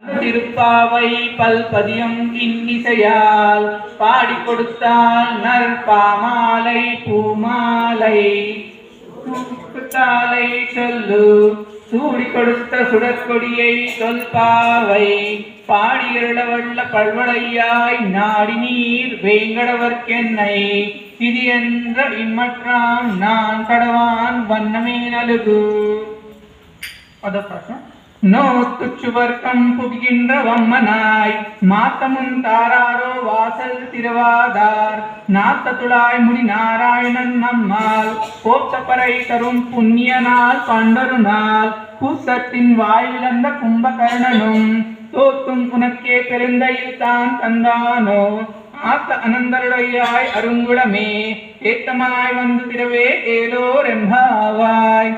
திருப்பாவை பல்பதியம் இன்னிசையால் பாடி கொடுத்தால் நற்பாமாலை பூமாலை தாலை சொல்லு சூடி கொடுத்த சுடற்கொடியை சொல்பாவை பாடியருளவள்ள பல்வளையாய் நாடி நீர் வேங்கடவர்க்கென்னை சிதி என்ற இம்மற்றாம் நான் கடவான் வண்ணமே நலுகு. நோத்துச்சுவர்க்கம் புகின்ற வம்மனாய் மாத்தமுன் தாராரோ வாசல் திருவாதார் நாத்த துளாய் முடி நாராயணன் நம்மால் போத்தப்பறை தரும் புண்ணிய நாள் பண்டொரு நாள் கூத்தத்தின் வாயிலந்த கும்பகர்ணனும் தோத்தும் உனக்கே பெருந்தையில் தான் தந்தானோ ஆத்த அனந்தருடையாய் அருங்குளமே ஏத்தமாய் வந்து திரவே ஏலோ ரெம்பாவாய்.